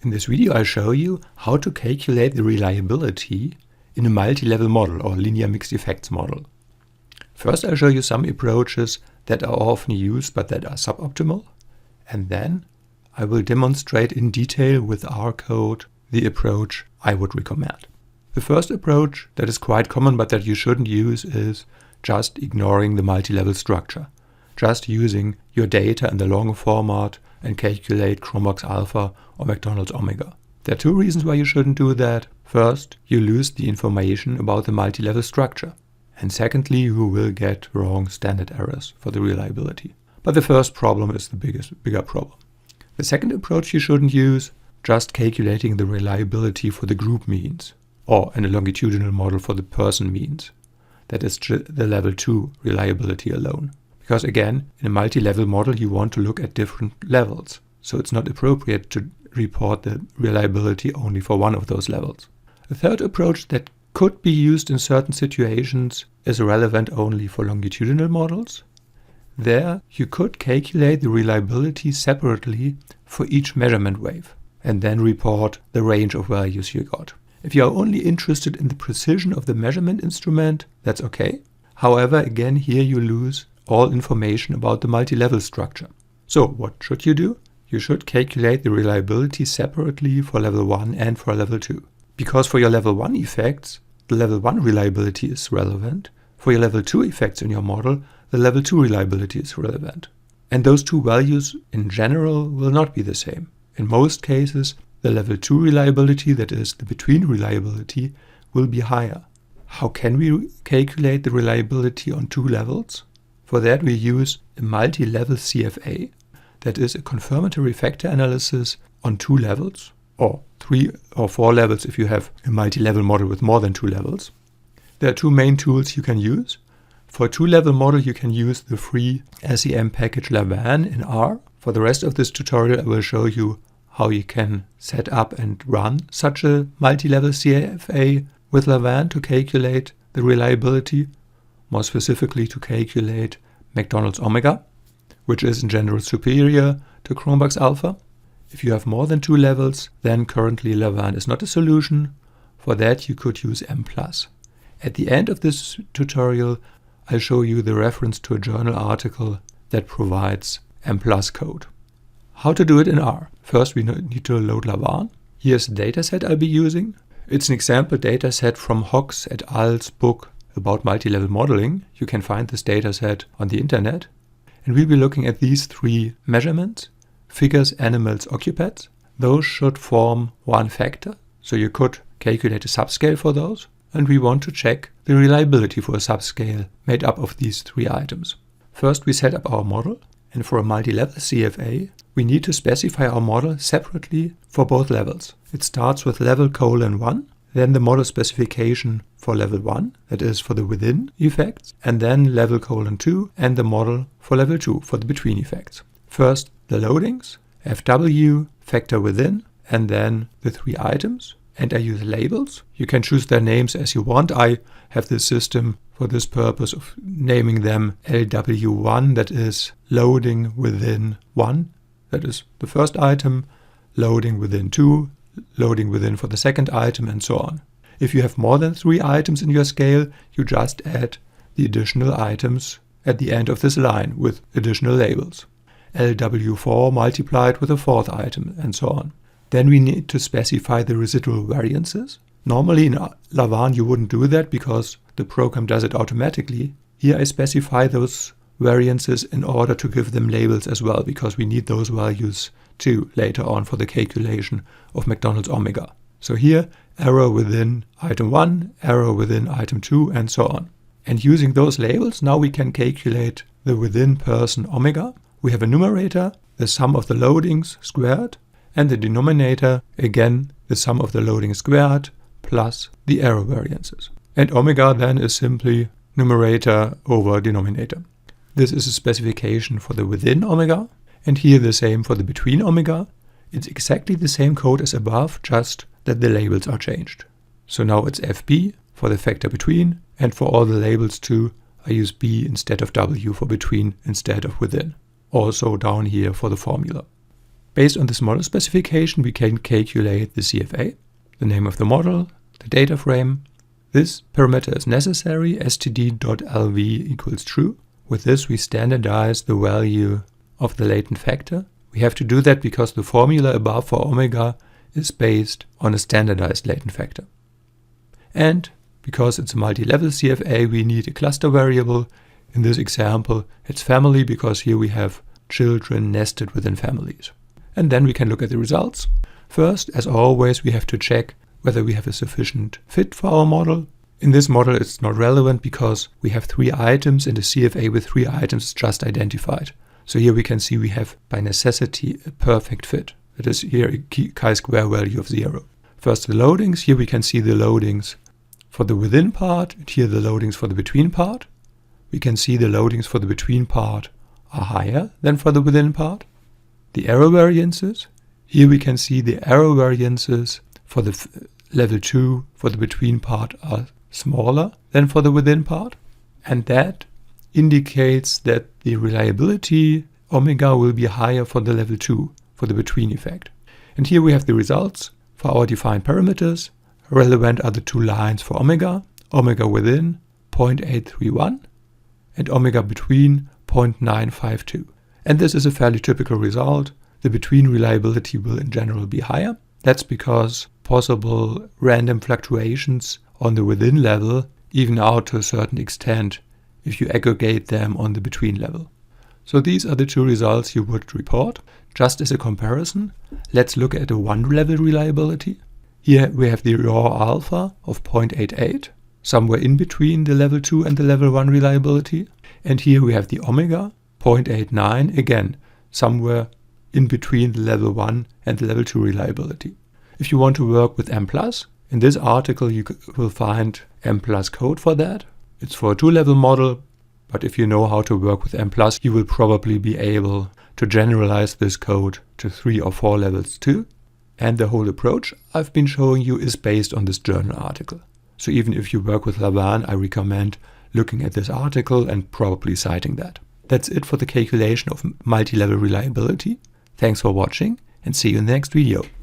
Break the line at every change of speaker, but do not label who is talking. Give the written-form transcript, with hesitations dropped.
In this video I'll show you how to calculate the reliability in a multi-level model or linear mixed effects model. First I'll show you some approaches that are often used but that are suboptimal, and then I will demonstrate in detail with our code the approach I would recommend. The first approach that is quite common but that you shouldn't use is just ignoring the multi-level structure. Just using your data in the long format and calculate Chromebox alpha or McDonald's omega. There are two reasons why you shouldn't do that. First, you lose the information about the multi-level structure. And secondly, you will get wrong standard errors for the reliability. But the first problem is the bigger problem. The second approach you shouldn't use, just calculating the reliability for the group means, or in a longitudinal model for the person means. That is the level 2 reliability alone. Because again, in a multi-level model you want to look at different levels. So it's not appropriate to report the reliability only for one of those levels. The third approach that could be used in certain situations is relevant only for longitudinal models. There you could calculate the reliability separately for each measurement wave and then report the range of values you got. If you are only interested in the precision of the measurement instrument, that's okay. However, again, here you lose all information about the multi-level structure. So what should you do? You should calculate the reliability separately for level 1 and for level 2. Because for your level 1 effects, the level 1 reliability is relevant. For your level 2 effects in your model, the level 2 reliability is relevant. And those two values in general will not be the same. In most cases, the level 2 reliability, that is the between reliability, will be higher. How can we calculate the reliability on two levels? For that we use a multi-level CFA, that is a confirmatory factor analysis on two levels, or 3 or 4 levels if you have a multi-level model with more than 2 levels. There are two main tools you can use. For a 2-level model you can use the free SEM package Lavan in R. For the rest of this tutorial I will show you how you can set up and run such a multi-level CFA with Lavan to calculate the reliability, more specifically to calculate McDonald's omega, which is in general superior to Chromebox alpha. If you have more than 2 levels, then currently Lavan is not a solution. For that you could use M+. At the end of this tutorial I'll show you the reference to a journal article that provides M+ code. How to do it in R? First we need to load Lavan. Here's the dataset I'll be using. It's an example dataset from Hox et al.'s book about multi-level modeling. You can find this dataset on the internet. And we'll be looking at these 3 measurements: figures, animals, occupants. Those should form one factor, so you could calculate a subscale for those. And we want to check the reliability for a subscale made up of these 3 items. First we set up our model, and for a multi-level CFA we need to specify our model separately for both levels. It starts with level :1, then the model specification for level 1, that is for the within effects, and then level :2 and the model for level 2 for the between effects. First the loadings, FW, factor within, and then the 3 items. And I use labels. You can choose their names as you want. I have this system for this purpose of naming them LW1, that is loading within 1, that is the first item, loading within 2, loading within for the second item, and so on. If you have more than 3 items in your scale, you just add the additional items at the end of this line with additional labels. LW4 multiplied with a 4th item, and so on. Then we need to specify the residual variances. Normally in Lavan you wouldn't do that because the program does it automatically. Here I specify those variances in order to give them labels as well, because we need those values too later on for the calculation of McDonald's omega. So here error within item 1, error within item 2, and so on. And using those labels now we can calculate the within person omega. We have a numerator, the sum of the loadings squared, and the denominator, again, the sum of the loading squared plus the error variances. And omega then is simply numerator over denominator. This is a specification for the within omega, and here the same for the between omega. It's exactly the same code as above, just that the labels are changed. So now it's FB for the factor between, and for all the labels too, I use B instead of W for between instead of within. Also down here for the formula. Based on this model specification, we can calculate the CFA, the name of the model, the data frame. This parameter is necessary, std.lv equals true. With this, we standardize the value of the latent factor. We have to do that because the formula above for omega is based on a standardized latent factor. And because it's a multi-level CFA, we need a cluster variable. In this example, it's family, because here we have children nested within families. And then we can look at the results. First, as always, we have to check whether we have a sufficient fit for our model. In this model, it's not relevant because we have 3 items and a CFA with 3 items just identified. So here we can see we have by necessity a perfect fit. It is here a chi-square value of 0. First, the loadings. Here we can see the loadings for the within part, and here the loadings for the between part. We can see the loadings for the between part are higher than for the within part. The error variances. Here we can see the error variances for the level 2 for the between part are smaller than for the within part. And that indicates that the reliability omega will be higher for the level 2 for the between effect. And here we have the results for our defined parameters. Relevant are the 2 lines for omega within 0.831 and omega between 0.952. And this is a fairly typical result. The between reliability will in general be higher. That's because possible random fluctuations on the within level even out to a certain extent if you aggregate them on the between level. So these are the 2 results you would report. Just as a comparison, let's look at a 1-level reliability. Here we have the raw alpha of 0.88, somewhere in between the level 2 and the level 1 reliability. And here we have the omega, 0.89, again, somewhere in between the level 1 and the level 2 reliability. If you want to work with M+, in this article you will find M+ code for that. It's for a 2-level model, but if you know how to work with M+, you will probably be able to generalize this code to 3 or 4 levels too. And the whole approach I've been showing you is based on this journal article. So even if you work with Lavaan, I recommend looking at this article and probably citing that. That's it for the calculation of multi-level reliability. Thanks for watching and see you in the next video.